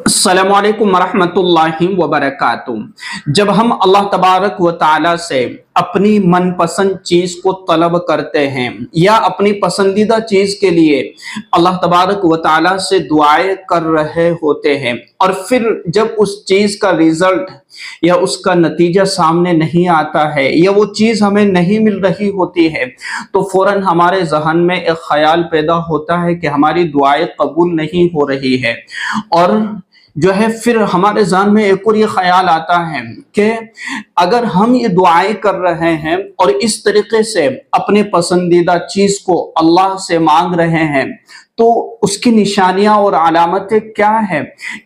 السلام علیکم ورحمۃ اللہ وبرکاتہ۔ جب ہم اللہ تبارک و تعالی سے اپنی من پسند چیز کو طلب کرتے ہیں یا اپنی پسندیدہ چیز کے لیے اللہ تبارک و تعالی سے دعائیں کر رہے ہوتے ہیں، اور پھر جب اس چیز کا ریزلٹ یا اس کا نتیجہ سامنے نہیں آتا ہے یا وہ چیز ہمیں نہیں مل رہی ہوتی ہے، تو فوراً ہمارے ذہن میں ایک خیال پیدا ہوتا ہے کہ ہماری دعائیں قبول نہیں ہو رہی ہے، اور جو ہے پھر ہمارے ذہن میں ایک اور یہ خیال آتا ہے کہ اگر ہم یہ دعائیں کر رہے ہیں اور اس طریقے سے اپنے پسندیدہ چیز کو اللہ سے مانگ رہے ہیں، تو اس کی نشانیاں اور علامتیں کیا ہیں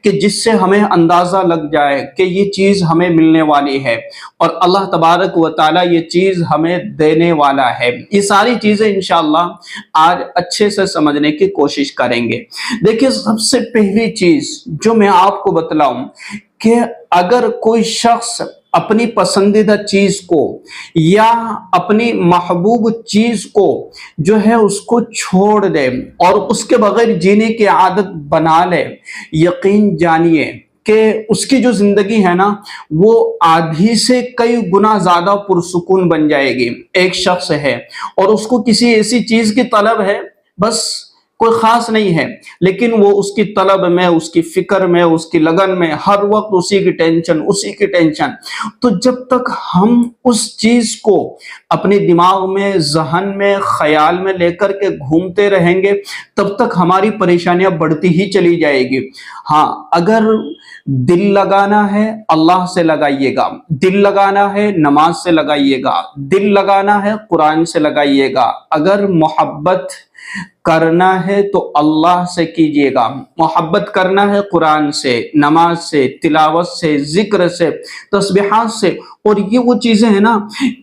کہ جس سے ہمیں اندازہ لگ جائے کہ یہ چیز ہمیں ملنے والی ہے اور اللہ تبارک و تعالیٰ یہ چیز ہمیں دینے والا ہے۔ یہ ساری چیزیں انشاءاللہ آج اچھے سے سمجھنے کی کوشش کریں گے۔ دیکھیے، سب سے پہلی چیز جو میں آپ کو بتلاؤں کہ اگر کوئی شخص اپنی پسندیدہ چیز کو یا اپنی محبوب چیز کو جو ہے اس کو چھوڑ دے اور اس کے بغیر جینے کی عادت بنا لے، یقین جانیے کہ اس کی جو زندگی ہے نا، وہ آدھی سے کئی گنا زیادہ پرسکون بن جائے گی۔ ایک شخص ہے اور اس کو کسی ایسی چیز کی طلب ہے، بس کوئی خاص نہیں ہے، لیکن وہ اس کی طلب میں، اس کی فکر میں، اس کی لگن میں ہر وقت اسی کی ٹینشن۔ تو جب تک ہم اس چیز کو اپنے دماغ میں، ذہن میں، خیال میں لے کر کے گھومتے رہیں گے، تب تک ہماری پریشانیاں بڑھتی ہی چلی جائے گی۔ ہاں، اگر دل لگانا ہے اللہ سے لگائیے گا، دل لگانا ہے نماز سے لگائیے گا، دل لگانا ہے قرآن سے لگائیے گا، اگر محبت کرنا ہے تو اللہ سے کیجیے گا، محبت کرنا ہے قرآن سے، نماز سے، تلاوت سے، ذکر سے، تسبیحات سے۔ اور یہ وہ چیزیں ہیں نا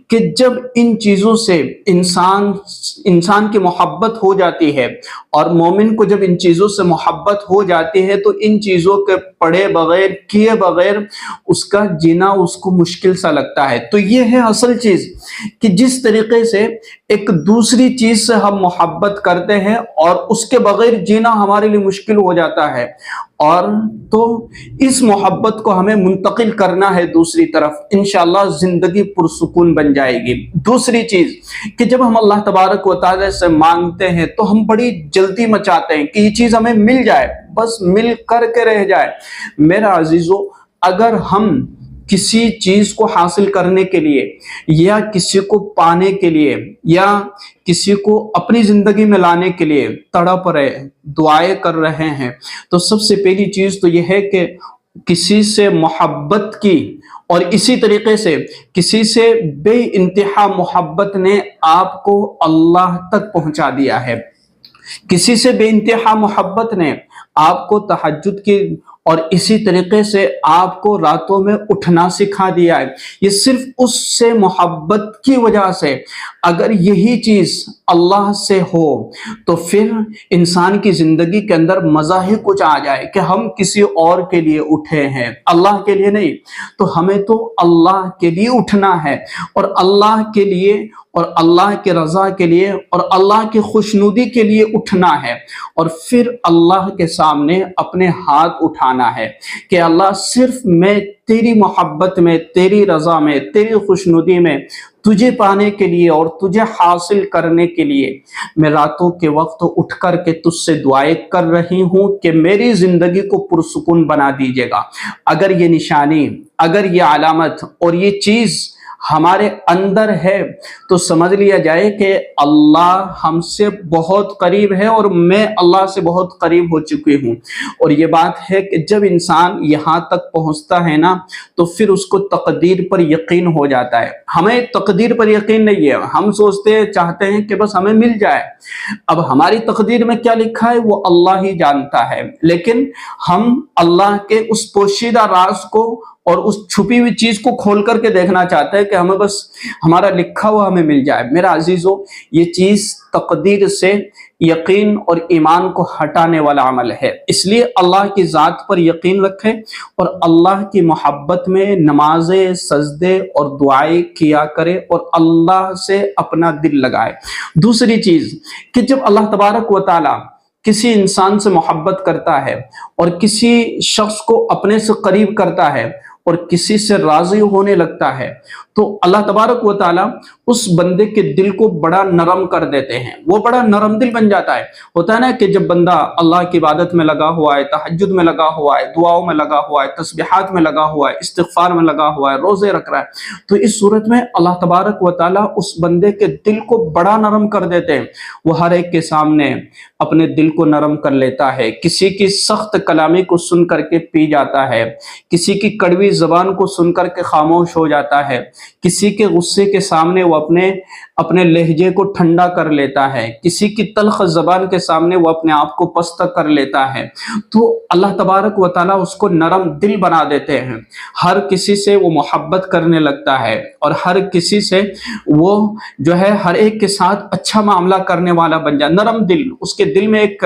کہ جب ان چیزوں سے انسان کی محبت ہو جاتی ہے، اور مومن کو جب ان چیزوں سے محبت ہو جاتی ہے، تو ان چیزوں کے پڑھے بغیر، کیے بغیر اس کا جینا اس کو مشکل سا لگتا ہے۔ تو یہ ہے اصل چیز کہ جس طریقے سے ایک دوسری چیز سے ہم محبت کرتے ہیں اور اس کے بغیر جینا ہمارے لیے مشکل ہو جاتا ہے، اور تو اس محبت کو ہمیں منتقل کرنا ہے دوسری طرف، انشاءاللہ زندگی پرسکون بن جائے گی۔ دوسری چیز کہ جب ہم اللہ تبارک و تعالی سے مانگتے ہیں تو ہم بڑی جلدی مچاتے ہیں کہ یہ چیز ہمیں مل جائے، بس مل کر کے رہ جائے۔ میرا عزیزو، اگر ہم کسی چیز کو حاصل کرنے کے لیے یا کسی کو پانے کے لیے یا کسی کو اپنی زندگی میں لانے کے لیے تڑپ رہے، دعائیں کر رہے ہیں، تو سب سے پہلی چیز تو یہ ہے کہ کسی سے محبت کی، اور اسی طریقے سے کسی سے بے انتہا محبت نے آپ کو اللہ تک پہنچا دیا ہے۔ کسی سے بے انتہا محبت نے آپ کو تہجد کی اور اسی طریقے سے آپ کو راتوں میں اٹھنا سکھا دیا ہے۔ یہ صرف اس سے محبت کی وجہ سے، اگر یہی چیز اللہ سے ہو تو پھر انسان کی زندگی کے اندر مزہ ہی کچھ آ جائے کہ ہم کسی اور کے لیے اٹھے ہیں، اللہ کے لیے نہیں۔ تو ہمیں تو اللہ کے لیے اٹھنا ہے، اور اللہ کے لیے اور اللہ کے رضا کے لیے اور اللہ کی خوشنودی کے لیے اٹھنا ہے، اور پھر اللہ کے سامنے اپنے ہاتھ اٹھانا ہے کہ اللہ صرف میں تیری محبت میں، تیری رضا میں، تیری خوشنودی میں، تجھے پانے کے لیے اور تجھے حاصل کرنے کے لیے میں راتوں کے وقت اٹھ کر کے تجھ سے دعائیں کر رہی ہوں کہ میری زندگی کو پرسکون بنا دیجیے گا۔ اگر یہ نشانی، اگر یہ علامت اور یہ چیز ہمارے اندر ہے تو سمجھ لیا جائے کہ اللہ ہم سے بہت قریب ہے اور میں اللہ سے بہت قریب ہو چکی ہوں۔ اور یہ بات ہے کہ جب انسان یہاں تک پہنچتا ہے نا، تو پھر اس کو تقدیر پر یقین ہو جاتا ہے۔ ہمیں تقدیر پر یقین نہیں ہے، ہم چاہتے ہیں کہ بس ہمیں مل جائے۔ اب ہماری تقدیر میں کیا لکھا ہے وہ اللہ ہی جانتا ہے، لیکن ہم اللہ کے اس پوشیدہ راز کو اور اس چھپی ہوئی چیز کو کھول کر کے دیکھنا چاہتے ہیں کہ ہمیں بس ہمارا لکھا ہوا ہمیں مل جائے۔ میرا عزیزو، یہ چیز تقدیر سے یقین اور ایمان کو ہٹانے والا عمل ہے، اس لیے اللہ کی ذات پر یقین رکھیں اور اللہ کی محبت میں نمازیں، سجدے اور دعائیں کیا کرے اور اللہ سے اپنا دل لگائے۔ دوسری چیز کہ جب اللہ تبارک و تعالی किसी इंसान से मोहब्बत करता है और किसी शख्स को अपने से करीब करता है और किसी से राजी होने लगता है, तो अल्लाह तबारक व ताला उस बंदे के दिल को बड़ा नरम कर देते हैं, वो बड़ा नरम दिल बन जाता है। होता है ना कि जब बंदा अल्लाह की इबादत में लगा हुआ है, तहज्जुद में लगा हुआ है, दुआओं में लगा हुआ है, तस्बीहात में लगा हुआ है, इस्तिग़फ़ार में लगा हुआ है, रोजे रख रहा है, तो इस सूरत में अल्लाह तबारक व ताला उस बंदे के दिल को बड़ा नरम कर देते हैं। वो हर एक के सामने अपने दिल को नरम कर लेता है, किसी की सख्त कलामी को सुन करके पी जाता है, किसी की कड़वी जबान को सुन करके खामोश हो जाता है, किसी के गुस्से के सामने वो अपने लहजे को ठंडा कर लेता है, किसी की तल्ख जबान के सामने वो अपने आप को पस्त कर लेता है। तो अल्लाह तबारक व ताला उसको नरम दिल बना देते हैं, हर किसी से वो मोहब्बत करने लगता है और हर किसी से वो जो है हर एक के साथ अच्छा मामला करने वाला बन जाए। नरम दिल, उसके दिल में एक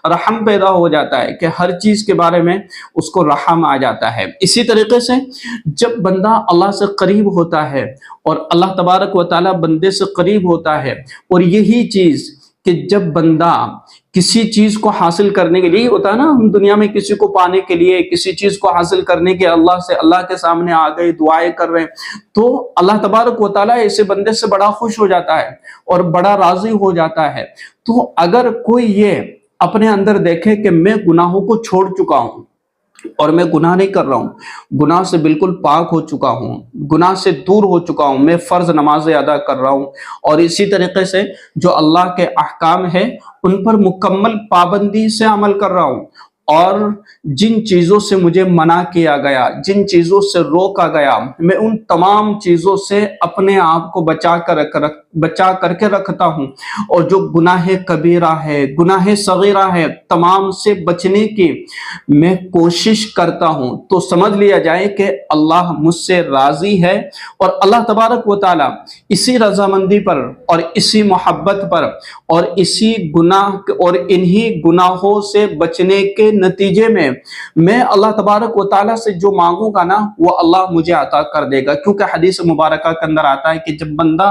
रहम पैदा हो जाता है कि हर चीज के बारे में उसको रहम आ जाता है। इसी तरीके से जब बंदा अल्लाह से करीब होता है और अल्लाह तबारक व ताला बंदे से करीब होता है, और यही चीज कि जब बंदा किसी चीज को हासिल करने के लिए, होता है ना, हम दुनिया में किसी को पाने के लिए, किसी चीज को हासिल करने के अल्लाह के सामने आ गए, दुआएं कर रहे हैं, तो अल्लाह तबारक व ताला ऐसे बंदे से बड़ा खुश हो जाता है और बड़ा राजी हो जाता है। तो अगर कोई ये अपने अंदर देखे कि मैं गुनाहों को छोड़ चुका हूं और मैं गुनाह नहीं कर रहा हूँ, गुनाह से बिल्कुल पाक हो चुका हूँ, गुनाह से दूर हो चुका हूँ, मैं फर्ज नमाजें अदा कर रहा हूँ और इसी तरीके से जो अल्लाह के अहकाम है उन पर मुकम्मल पाबंदी से अमल कर रहा हूँ, और जिन चीजों से मुझे मना किया गया, जिन चीजों से रोका गया, मैं उन तमाम चीजों से अपने आप को बचा करके रखता हूं, और जो गुनाह कबीरा है, गुनाह सगीरा है, तमाम से बचने की मैं कोशिश करता हूं। तो समझ लिया जाए कि अल्लाह मुझसे राजी है और अल्लाह तबारक व ताला इसी रजामंदी पर और इसी मोहब्बत पर और इसी गुनाह और इन्हीं गुनाहों से बचने के नतीजे में मैं अल्लाह तबारक व ताला से जो मांगूंगा ना, वो अल्लाह मुझे अता कर देगा। क्योंकि हदीस मुबारक के अंदर आता है कि जब बंदा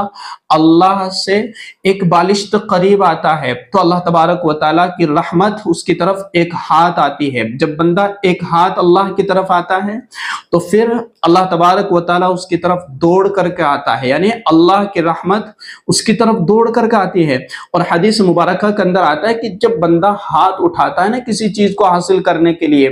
अल्लाह से एक बालिश्त करीब आता है तो अल्लाह तबारक व ताला की रहमत उसकी तरफ एक हाथ आती है। जब बंदा एक हाथ अल्लाह की तरफ आता है तो फिर अल्लाह तबारक व ताला उसकी तरफ दौड़ करके आता है, यानी अल्लाह की रहमत उसकी तरफ दौड़ करके आती है। और हदीस मुबारक के अंदर आता है कि जब बंदा हाथ उठाता है ना किसी चीज को हासिल करने के लिए,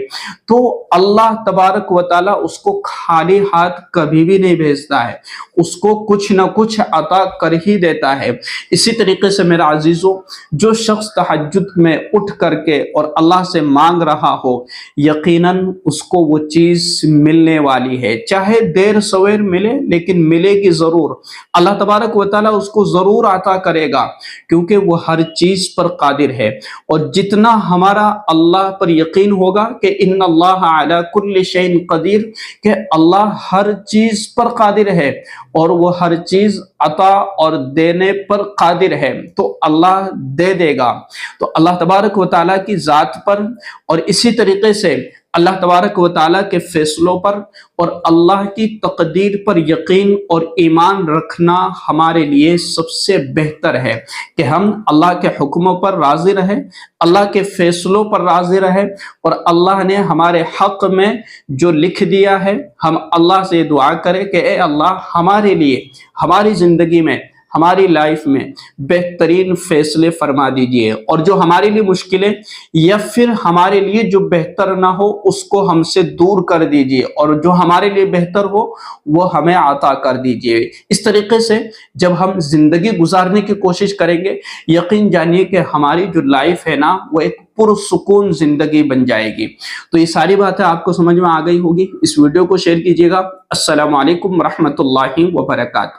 तो अल्लाह तबारक व ताला उसको खाली हाथ कभी भी नहीं भेजता है, उसको कुछ ना कुछ अता कर ही देता है। इसी तरीके से मेरा अजीजों, जो शख्स तहज्जुद में उठ करके और अल्लाह से मांग रहा हो, यकीनन उसको वो चीज मिलने वाली है, चाहे देर सवेर मिले लेकिन मिलेगी जरूर। अल्लाह तबारक व ताला उसको जरूर अता करेगा, क्योंकि वो हर चीज पर कादिर है। और जितना हमारा अल्लाह पर यकीन होगा कि इन्नल्लाह अला कुल्ली शैइन कदीर, कि अल्लाह हर चीज पर कादिर है और वो हर चीज अता और देने पर कादिर है, तो अल्लाह दे देगा। तो अल्लाह तबारक व ताला की जात पर और इसी तरीके से अल्लाह तबारक व ताला के फैसलों पर और अल्लाह की तकदीर पर यकीन और ईमान रखना हमारे लिए सबसे बेहतर है कि हम अल्लाह के हुक्मों पर राजी रहे, अल्लाह के फैसलों पर राजी रहे, और अल्लाह ने हमारे हक में जो लिख दिया है हम अल्लाह से दुआ करें कि ए अल्लाह हमारे लिए, हमारी जिंदगी में, हमारी लाइफ में बेहतरीन फैसले फरमा दीजिए, और जो हमारे लिए मुश्किलें या फिर हमारे लिए जो बेहतर ना हो उसको हमसे दूर कर दीजिए, और जो हमारे लिए बेहतर हो वो हमें अता कर दीजिए। इस तरीके से जब हम जिंदगी गुजारने की कोशिश करेंगे, यकीन जानिए कि हमारी जो लाइफ है ना वो एक पुरसुकून जिंदगी बन जाएगी। तो ये सारी बातें आपको समझ में आ गई होगी। इस वीडियो को शेयर कीजिएगा। अस्सलामु अलैकुम रहमतुल्लाहि व बरकातहू।